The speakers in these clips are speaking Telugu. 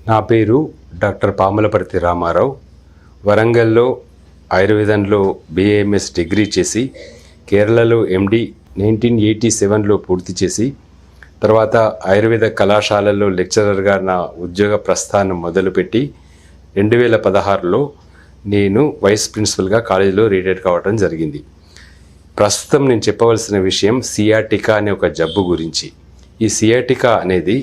నా పేరు డాక్టర్ పాములపర్తి రామారావు. వరంగల్లో ఆయుర్వేదంలో BAMS డిగ్రీ చేసి కేరళలో MD 1987లో పూర్తి చేసి తర్వాత ఆయుర్వేద కళాశాలలో లెక్చరర్గా నా ఉద్యోగ ప్రస్థానం మొదలుపెట్టి 2016లో నేను వైస్ ప్రిన్సిపల్గా కాలేజీలో రిటైర్ కావడం జరిగింది. ప్రస్తుతం నేను చెప్పవలసిన విషయం సియాటికా అనే ఒక జబ్బు గురించి. ఈ సియాటికా అనేది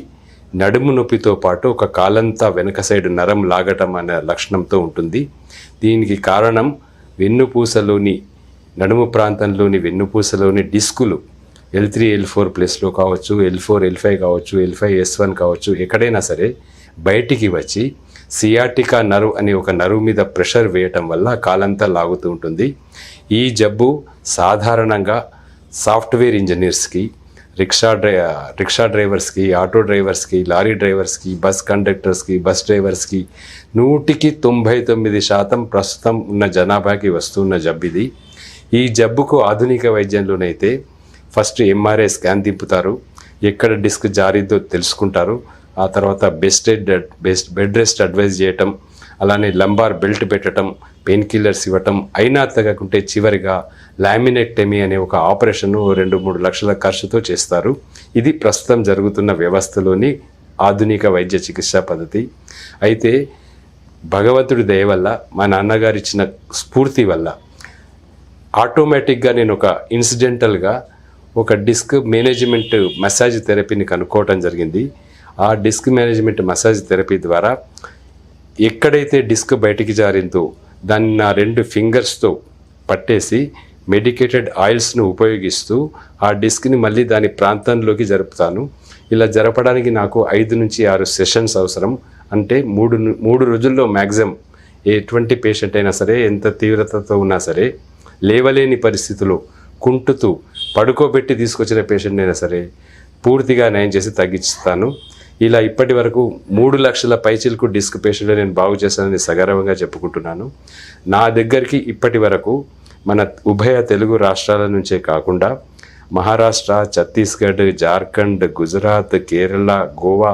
నడుము నొప్పితో పాటు ఒక కాలంతా వెనక సైడ్ నరం లాగటం అనే లక్షణంతో ఉంటుంది. దీనికి కారణం వెన్నుపూసలోని నడుము ప్రాంతంలోని వెన్నుపూసలోని డిస్కులు L3 L4 ప్లేస్లో కావచ్చు, L4 L5 కావచ్చు, L5 S1 కావచ్చు, ఎక్కడైనా సరే బయటికి వచ్చి సియాటికా నర్వ్ అనే ఒక నర్వ్ మీద ప్రెషర్ వేయటం వల్ల కాలంతా లాగుతూ ఉంటుంది. ఈ జబ్బు సాధారణంగా సాఫ్ట్వేర్ ఇంజనీర్స్కి, రిక్షా డ్రైవర్స్కి, ఆటో డ్రైవర్స్కి, లారీ డ్రైవర్స్కి, బస్ కండక్టర్స్కి, బస్ డ్రైవర్స్కి 99% ప్రస్తుతం ఉన్న జనాభాకి వస్తున్న జబ్బు ఇది. ఈ జబ్బుకు ఆధునిక వైద్యంలోనైతే ఫస్ట్ MRI స్కాన్ దింపుతారు, ఎక్కడ డిస్క్ జారిద్దో తెలుసుకుంటారు. ఆ తర్వాత బెడ్ రెస్ట్ అడ్వైజ్ చేయటం, అలానే లంబార్ బెల్ట్ పెట్టడం, పెయిన్ కిల్లర్స్ ఇవ్వటం, అయినా తగ్గకుంటే చివరిగా లామినెక్టమీ అనే ఒక ఆపరేషన్ 2-3 లక్షల ఖర్చుతో చేస్తారు. ఇది ప్రస్తుతం జరుగుతున్న వ్యవస్థలోని ఆధునిక వైద్య చికిత్సా పద్ధతి. అయితే భగవంతుడి దయ వల్ల, మా నాన్నగారు ఇచ్చిన స్ఫూర్తి వల్ల ఆటోమేటిక్గా నేను ఒక ఇన్సిడెంటల్గా ఒక డిస్క్ మేనేజ్మెంట్ మసాజ్ థెరపీని కనుక్కోవటం జరిగింది. ఆ డిస్క్ మేనేజ్మెంట్ మసాజ్ థెరపీ ద్వారా ఎక్కడైతే డిస్క్ బయటికి జారిందో దాన్ని నా 2 ఫింగర్స్తో పట్టేసి మెడికేటెడ్ ఆయిల్స్ను ఉపయోగిస్తూ ఆ డిస్క్ని మళ్ళీ దాని ప్రాంతంలోకి జరుపుతాను. ఇలా జరపడానికి నాకు 5 నుంచి 6 సెషన్స్ అవసరం. అంటే 3 రోజుల్లో మ్యాక్సిమం ఎటువంటి పేషెంట్ అయినా సరే, ఎంత తీవ్రతతో ఉన్నా సరే, లేవలేని పరిస్థితిలో కుంటుతూ పడుకోబెట్టి తీసుకొచ్చిన పేషెంట్ అయినా సరే పూర్తిగా నయం చేసి తగ్గిస్తాను. ఇలా ఇప్పటి వరకు 3 లక్షల పైచిలకు డిస్క్ పేషెంట్లు నేను బాగు చేశానని సగర్వంగా చెప్పుకుంటున్నాను. నా దగ్గరికి ఇప్పటి వరకు మన ఉభయ తెలుగు రాష్ట్రాల నుంచే కాకుండా మహారాష్ట్ర, ఛత్తీస్గఢ్, జార్ఖండ్, గుజరాత్, కేరళ, గోవా,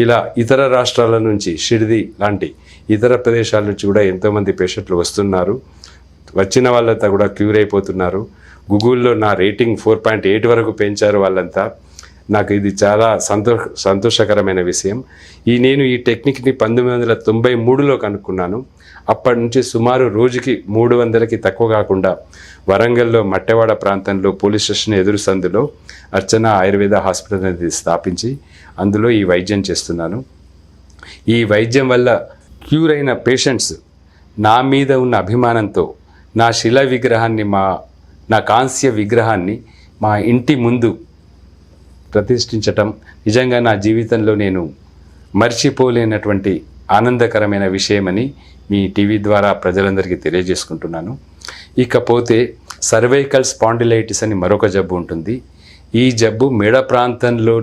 ఇలా ఇతర రాష్ట్రాల నుంచి, షిర్ది లాంటి ఇతర ప్రదేశాల నుంచి కూడా ఎంతోమంది పేషెంట్లు వస్తున్నారు. వచ్చిన వాళ్ళంతా కూడా క్యూర్ అయిపోతున్నారు. గూగుల్లో నా రేటింగ్ 4.8 వరకు పెంచారు వాళ్ళంతా. నాకు ఇది చాలా సంతోషకరమైన విషయం. నేను ఈ టెక్నిక్ని 1993లో కనుక్కున్నాను. అప్పటి నుంచి సుమారు రోజుకి 300కి తక్కువ కాకుండా వరంగల్లో మట్టెవాడ ప్రాంతంలో పోలీస్ స్టేషన్ ఎదురు సందులో అర్చన ఆయుర్వేద హాస్పిటల్ అనేది స్థాపించి అందులో ఈ వైద్యం చేస్తున్నాను. ఈ వైద్యం వల్ల క్యూర్ అయిన పేషెంట్స్ నా మీద ఉన్న అభిమానంతో నా శిలా విగ్రహాన్ని, నా కాంస్య విగ్రహాన్ని మా ఇంటి ముందు ప్రతిష్ఠించటం నిజంగా నా జీవితంలో నేను మర్చిపోలేనటువంటి ఆనందకరమైన విషయమని మీ టీవీ ద్వారా ప్రజలందరికీ తెలియజేసుకుంటున్నాను. ఇకపోతే సర్వైకల్ స్పాండిలైటిస్ అని మరొక జబ్బు ఉంటుంది. ఈ జబ్బు మెడ ప్రాంతంలో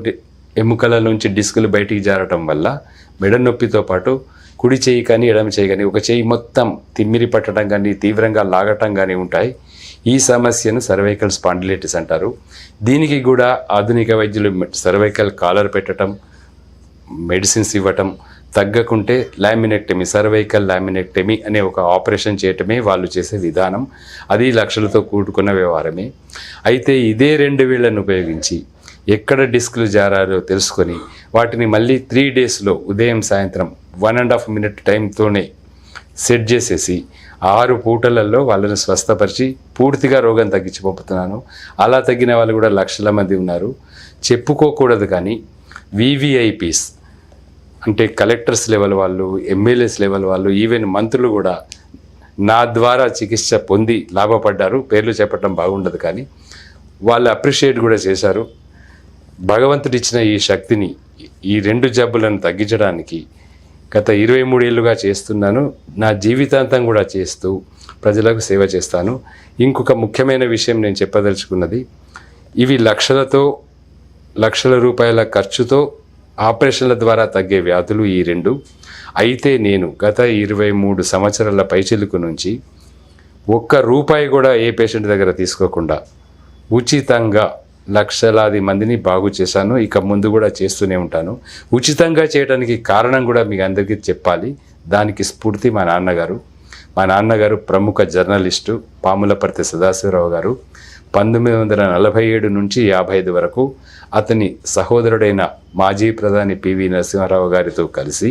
ఎముకల నుంచి డిస్కులు బయటికి జారటం వల్ల మెడ నొప్పితో పాటు కుడి చేయి కానీ ఎడమ చేయి కానీ, ఒక చేయి మొత్తం తిమ్మిరి పట్టడం కానీ, తీవ్రంగా లాగటం కానీ ఉంటాయి. ఈ సమస్యను సర్వైకల్ స్పాండిలైటిస్ అంటారు. దీనికి కూడా ఆధునిక వైద్యులు సర్వైకల్ కాలర్ పెట్టడం, మెడిసిన్స్ ఇవ్వటం, తగ్గకుంటే లామినెక్టమీ, సర్వైకల్ లామినెక్టమీ అనే ఒక ఆపరేషన్ చేయటమే వాళ్ళు చేసే విధానం. అది లక్షలతో కూడుకున్న వ్యవహారమే. అయితే ఇదే 2 వేళ్లను ఉపయోగించి ఎక్కడ డిస్కులు జారారో తెలుసుకొని వాటిని మళ్ళీ 3 డేస్లో ఉదయం సాయంత్రం 1.5 మినిట్ టైంతోనే సెట్ చేసేసి 6 పూటలలో వాళ్ళని స్వస్థపరిచి పూర్తిగా రోగం తగ్గించిపోతున్నాను. అలా తగ్గిన వాళ్ళు కూడా లక్షల మంది ఉన్నారు. చెప్పుకోకూడదు కానీ VVIPs అంటే కలెక్టర్స్ లెవెల్ వాళ్ళు, MLAs లెవెల్ వాళ్ళు, ఈవెన్ మంత్రులు కూడా నా ద్వారా చికిత్స పొంది లాభపడ్డారు. పేర్లు చెప్పడం బాగుండదు కానీ వాళ్ళు అప్రిషియేట్ కూడా చేశారు. భగవంతుడు ఇచ్చిన ఈ శక్తిని ఈ 2 జబ్బులను తగ్గించడానికి గత 23 ఏళ్ళుగా చేస్తున్నాను. నా జీవితాంతం కూడా చేస్తూ ప్రజలకు సేవ చేస్తాను. ఇంకొక ముఖ్యమైన విషయం నేను చెప్పదలుచుకున్నది, ఇవి లక్షల రూపాయల ఖర్చుతో ఆపరేషన్ల ద్వారా తగ్గే వ్యాధులు ఈ 2. అయితే నేను గత 23 సంవత్సరాల పైచిలుకు నుంచి ఒక్క రూపాయి కూడా ఏ పేషెంట్ దగ్గర తీసుకోకుండా ఉచితంగా లక్షలాది మందిని బాగు చేశాను, ఇక ముందు కూడా చేస్తూనే ఉంటాను. ఉచితంగా చేయడానికి కారణం కూడా మీకు అందరికీ చెప్పాలి. దానికి స్ఫూర్తి మా నాన్నగారు ప్రముఖ జర్నలిస్టు పాములపర్తి సదాశివరావు గారు. 1947 నుంచి 55 వరకు అతని సహోదరుడైన మాజీ ప్రధాని పివి నరసింహారావు గారితో కలిసి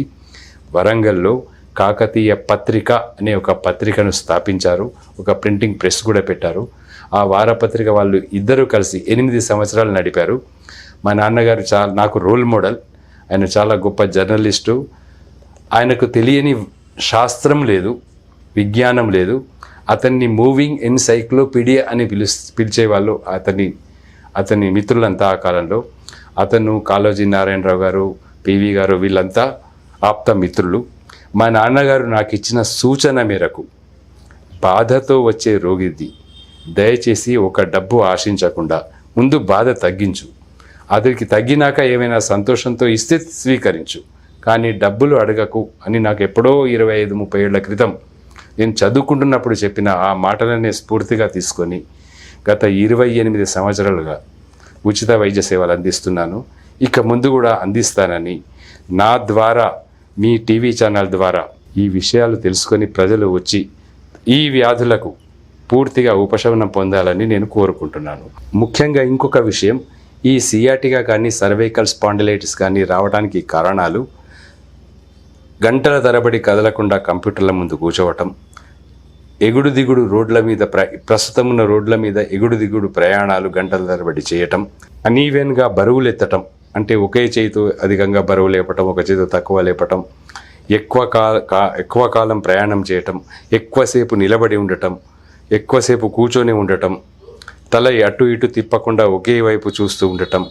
వరంగల్లో కాకతీయ పత్రిక అనే ఒక పత్రికను స్థాపించారు. ఒక ప్రింటింగ్ ప్రెస్ కూడా పెట్టారు. ఆ వారపత్రిక వాళ్ళు ఇద్దరు కలిసి 8 సంవత్సరాలు నడిపారు. మా నాన్నగారు నాకు రోల్ మోడల్. ఆయన చాలా గొప్ప జర్నలిస్టు. ఆయనకు తెలియని శాస్త్రం లేదు, విజ్ఞానం లేదు. అతన్ని మూవింగ్ ఎన్సైక్లోపీడియా అని పిలిచేవాళ్ళు అతని మిత్రులంతా ఆ కాలంలో. అతను కాళోజీ నారాయణరావు గారు, పివి గారు వీళ్ళంతా ఆప్త మిత్రులు. మా నాన్నగారు నాకు ఇచ్చిన సూచన మేరకు, బాధతో వచ్చే రోగిది దయచేసి ఒక డబ్బు ఆశించకుండా ముందు బాధ తగ్గించు, అతనికి తగ్గినాక ఏమైనా సంతోషంతో ఇస్తే స్వీకరించు, కానీ డబ్బులు అడగకు అని నాకు ఎప్పుడో 25-30 ఏళ్ల క్రితం నేను చదువుకుంటున్నప్పుడు చెప్పిన ఆ మాటలనే స్ఫూర్తిగా తీసుకొని గత 28 సంవత్సరాలుగా ఉచిత వైద్య సేవలు అందిస్తున్నాను. ఇక ముందు కూడా అందిస్తానని, నా ద్వారా మీ టీవీ ఛానల్ ద్వారా ఈ విషయాలు తెలుసుకొని ప్రజలు వచ్చి ఈ వ్యాధులకు పూర్తిగా ఉపశమనం పొందాలని నేను కోరుకుంటున్నాను. ముఖ్యంగా ఇంకొక విషయం, ఈ సియాటికా కానీ సర్వైకల్ స్పాండిలైటిస్ కానీ రావడానికి కారణాలు గంటల తరబడి కదలకుండా కంప్యూటర్ల ముందు కూర్చోవటం, ఎగుడు దిగుడు రోడ్ల మీద ప్రస్తుతం ఉన్న రోడ్ల మీద ఎగుడు దిగుడు ప్రయాణాలు గంటల తరబడి చేయటం, అనీవెన్గా బరువులు ఎత్తటం, అంటే ఒకే చేతితో అధికంగా బరువు లేపటం, ఒక చేతితో తక్కువ లేపటం, ఎక్కువ కాలం ప్రయాణం చేయటం, ఎక్కువసేపు నిలబడి ఉండటం, ఎక్కువసేపు కూర్చొని ఉండటం, తల అటు ఇటు తిప్పకుండా ఒకే వైపు చూస్తూ ఉండటం,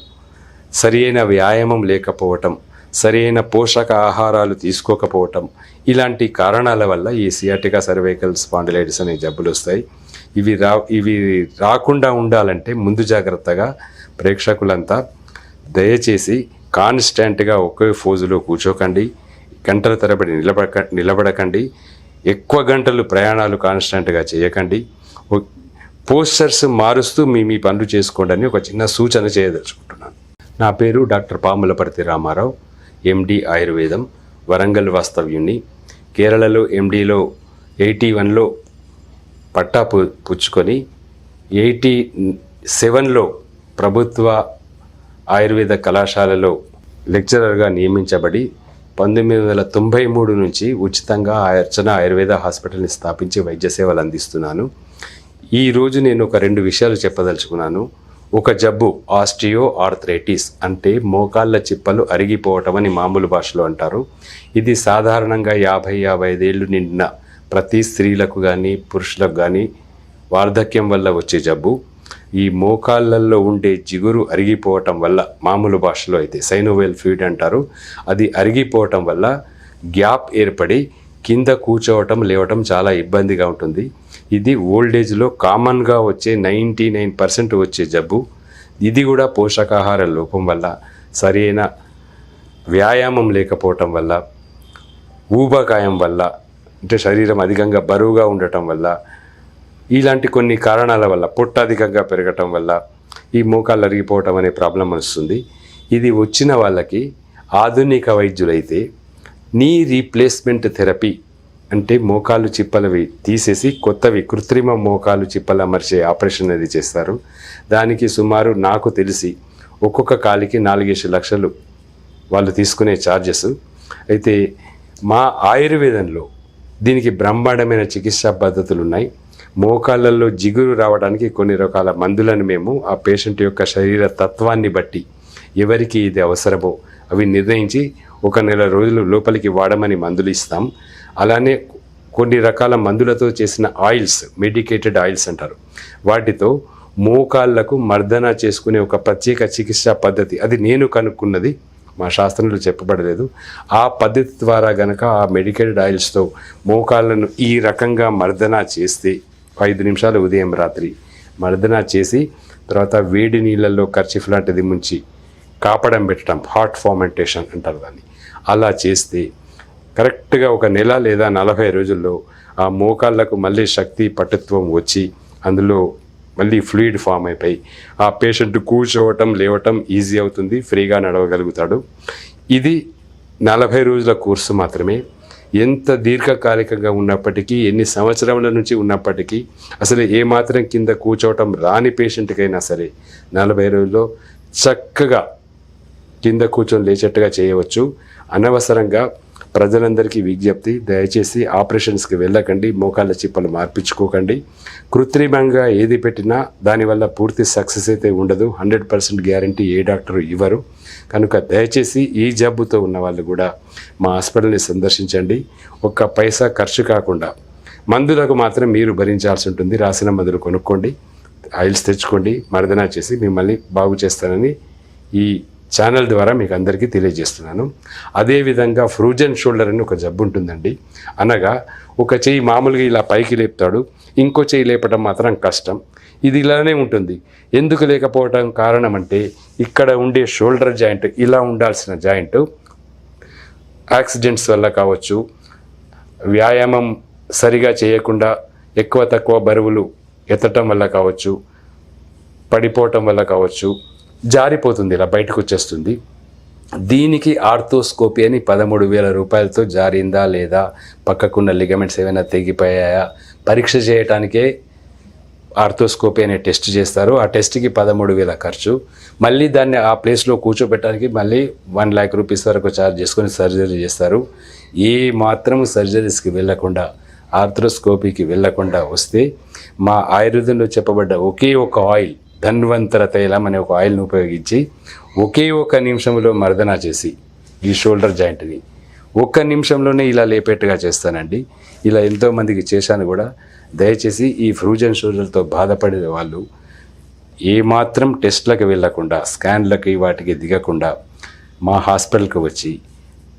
సరియైన వ్యాయామం లేకపోవటం, సరైన పోషక ఆహారాలు తీసుకోకపోవటం, ఇలాంటి కారణాల వల్ల ఈ సియాటికా సర్వైకల్ స్పాండిలైటిస్ అనే జబ్బులు వస్తాయి. ఇవి రాకుండా ఉండాలంటే ముందు జాగ్రత్తగా ప్రేక్షకులంతా దయచేసి కాన్స్టెంట్గా ఒకే ఫోజులో కూర్చోకండి, గంటల తరబడి నిలబడకండి, ఎక్కువ గంటలు ప్రయాణాలు కాన్స్టెంట్గా చేయకండి, పోస్టర్స్ మారుస్తూ మీ పనులు చేసుకోండి అని ఒక చిన్న సూచన చేయదలుచుకుంటున్నాను. నా పేరు డాక్టర్ పాములపర్తి రామారావు, ఎండి ఆయుర్వేదం, వరంగల్ వాస్తవ్యుని. కేరళలో ఎండిలో 81లో పట్టా పుచ్చుకొని 87లో ప్రభుత్వ ఆయుర్వేద కళాశాలలో లెక్చరర్గా నియమించబడి 1993 నుంచి ఉచితంగా అర్చన ఆయుర్వేద హాస్పిటల్ని స్థాపించి వైద్య సేవలు అందిస్తున్నాను. ఈరోజు నేను ఒక 2 విషయాలు చెప్పదలుచుకున్నాను. ఒక జబ్బు ఆస్టియో ఆర్థరైటిస్, అంటే మోకాళ్ళ చిప్పలు అరిగిపోవటం అని మామూలు భాషలో అంటారు. ఇది సాధారణంగా 50-55 ఏళ్ళు నిండిన ప్రతి స్త్రీలకు కానీ పురుషులకు కానీ వార్ధక్యం వల్ల వచ్చే జబ్బు. ఈ మోకాళ్ళల్లో ఉండే జిగురు అరిగిపోవటం వల్ల, మామూలు భాషలో అయితే సైనోవేల్ ఫ్లూయిడ్ అంటారు, అది అరిగిపోవటం వల్ల గ్యాప్ ఏర్పడి కింద కూర్చోవటం లేవటం చాలా ఇబ్బందిగా ఉంటుంది. ఇది ఓల్డేజ్లో కామన్గా వచ్చే 99% వచ్చే జబ్బు. ఇది కూడా పోషకాహార లోపం వల్ల, సరైన వ్యాయామం లేకపోవటం వల్ల, ఊబకాయం వల్ల, అంటే శరీరం అధికంగా బరువుగా ఉండటం వల్ల, ఇలాంటి కొన్ని కారణాల వల్ల, పొట్ట అధికంగా పెరగటం వల్ల ఈ మోకాళ్ళు అరిగిపోవటం అనే ప్రాబ్లం వస్తుంది. ఇది వచ్చిన వాళ్ళకి ఆధునిక వైద్యులైతే నీ రీప్లేస్మెంట్ థెరపీ, అంటే మోకాలు చిప్పలవి తీసేసి కొత్తవి కృత్రిమ మోకాలు చిప్పలు అమర్చే ఆపరేషన్ అనేది చేస్తారు. దానికి సుమారు నాకు తెలిసి ఒక్కొక్క కాలికి 4-5 లక్షలు వాళ్ళు తీసుకునే ఛార్జెస్. అయితే మా ఆయుర్వేదంలో దీనికి బ్రహ్మాండమైన చికిత్సా పద్ధతులు ఉన్నాయి. మోకాళ్ళల్లో జిగురు రావడానికి కొన్ని రకాల మందులను మేము ఆ పేషెంట్ యొక్క శరీర తత్వాన్ని బట్టి ఎవరికి ఇది అవసరమో అవి నిర్ణయించి 1 నెల రోజులు లోపలికి వాడమని మందులు ఇస్తాం. అలానే కొన్ని రకాల మందులతో చేసిన ఆయిల్స్, మెడికేటెడ్ ఆయిల్స్ అంటారు, వాటితో మోకాళ్లకు మర్దన చేసుకునే ఒక ప్రత్యేక చికిత్సా పద్ధతి, అది నేను కనుక్కున్నది, మా శాస్త్రంలో చెప్పబడలేదు. ఆ పద్ధతి ద్వారా గనక ఆ మెడికేటెడ్ ఆయిల్స్తో మోకాళ్ళను ఈ రకంగా మర్దన చేస్తే 5 నిమిషాలు ఉదయం రాత్రి మర్దన చేసి తర్వాత వేడి నీళ్ళల్లో కర్చీఫ్ లాంటిది ముంచి కాపడం పెట్టడం, హాట్ ఫార్మెంటేషన్ అంటారు దాన్ని, అలా చేస్తే కరెక్ట్గా 1 నెల లేదా 40 రోజుల్లో ఆ మోకాళ్ళకు మళ్ళీ శక్తి పటుత్వం వచ్చి అందులో మళ్ళీ ఫ్లూయిడ్ ఫామ్ అయిపోయి ఆ పేషెంట్ కూర్చోవటం లేవటం ఈజీ అవుతుంది, ఫ్రీగా నడవగలుగుతాడు. ఇది 40 రోజుల కోర్సు మాత్రమే. ఎంత దీర్ఘకాలికంగా ఉన్నప్పటికీ, ఎన్ని సంవత్సరముల నుంచి ఉన్నప్పటికీ, అసలు ఏమాత్రం కింద కూర్చోవటం రాని పేషెంట్కైనా సరే 40 రోజుల్లో చక్కగా కింద కూర్చొని లేచేట్టుగా చేయవచ్చు. అనవసరంగా ప్రజలందరికీ విజ్ఞప్తి, దయచేసి ఆపరేషన్స్కి వెళ్ళకండి, మోకాళ్ళ చిప్పలు మార్పించుకోకండి. కృత్రిమంగా ఏది పెట్టినా దానివల్ల పూర్తి సక్సెస్ అయితే ఉండదు. 100% గ్యారంటీ ఏ డాక్టరు ఇవ్వరు. కనుక దయచేసి ఈ జబ్బుతో ఉన్న వాళ్ళు కూడా మా హాస్పిటల్ని సందర్శించండి. ఒక్క పైసా ఖర్చు కాకుండా మందులకు మాత్రం మీరు భరించాల్సి ఉంటుంది. రాసిన మందులు కొనుక్కోండి, ఆయిల్స్ తెచ్చుకోండి, మర్దనా చేసి మిమ్మల్ని బాగు చేస్తానని ఈ ఛానల్ ద్వారా మీకు అందరికీ తెలియజేస్తున్నాను. అదేవిధంగా ఫ్రోజన్ షోల్డర్ అని ఒక జబ్బు ఉంటుందండి. అనగా ఒక చెయ్యి మామూలుగా ఇలా పైకి లేపుతాడు, ఇంకో చెయ్యి లేపడం మాత్రం కష్టం. ఇది ఇలానే ఉంటుంది. ఎందుకు లేకపోవడం కారణం అంటే, ఇక్కడ ఉండే షోల్డర్ జాయింట్, ఇలా ఉండాల్సిన జాయింట్ యాక్సిడెంట్స్ వల్ల కావచ్చు, వ్యాయామం సరిగా చేయకుండా ఎక్కువ తక్కువ బరువులు ఎత్తటం వల్ల కావచ్చు, పడిపోవటం వల్ల కావచ్చు, జారిపోతుంది, ఇలా బయటకు వచ్చేస్తుంది. దీనికి ఆర్థోస్కోపీ అని 13,000 రూపాయలతో జారిందా లేదా, పక్కకున్న లిగమెంట్స్ ఏమైనా తెగిపోయాయా పరీక్ష చేయటానికే ఆర్థోస్కోపీ అనే టెస్ట్ చేస్తారు. ఆ టెస్ట్కి 13,000 ఖర్చు. మళ్ళీ దాన్ని ఆ ప్లేస్లో కూర్చోబెట్టడానికి మళ్ళీ 1 lakh రూపీస్ వరకు ఛార్జ్ చేసుకొని సర్జరీ చేస్తారు. ఏ మాత్రము సర్జరీస్కి వెళ్ళకుండా, ఆర్థోస్కోపీకి వెళ్ళకుండా వస్తే మా ఆయుర్వేదంలో చెప్పబడ్డ ఒకే ఒక ఆయిల్, ధన్వంతర తైలం అనే ఒక ఆయిల్ని ఉపయోగించి ఒకే ఒక నిమిషంలో మర్దనా చేసి ఈ షోల్డర్ జాయింట్ని 1 నిమిషంలోనే ఇలా లేపేట్టుగా చేస్తానండి. ఇలా ఎంతోమందికి చేశాను కూడా. దయచేసి ఈ ఫ్రోజన్ షోల్డర్తో బాధపడే వాళ్ళు ఏమాత్రం టెస్ట్లకు వెళ్ళకుండా, స్కాన్లకి వాటికి దిగకుండా మా హాస్పిటల్కి వచ్చి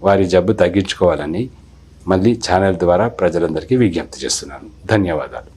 వారి జబ్బు తగ్గించుకోవాలని మళ్ళీ ఛానల్ ద్వారా ప్రజలందరికీ విజ్ఞప్తి చేస్తున్నాను. ధన్యవాదాలు.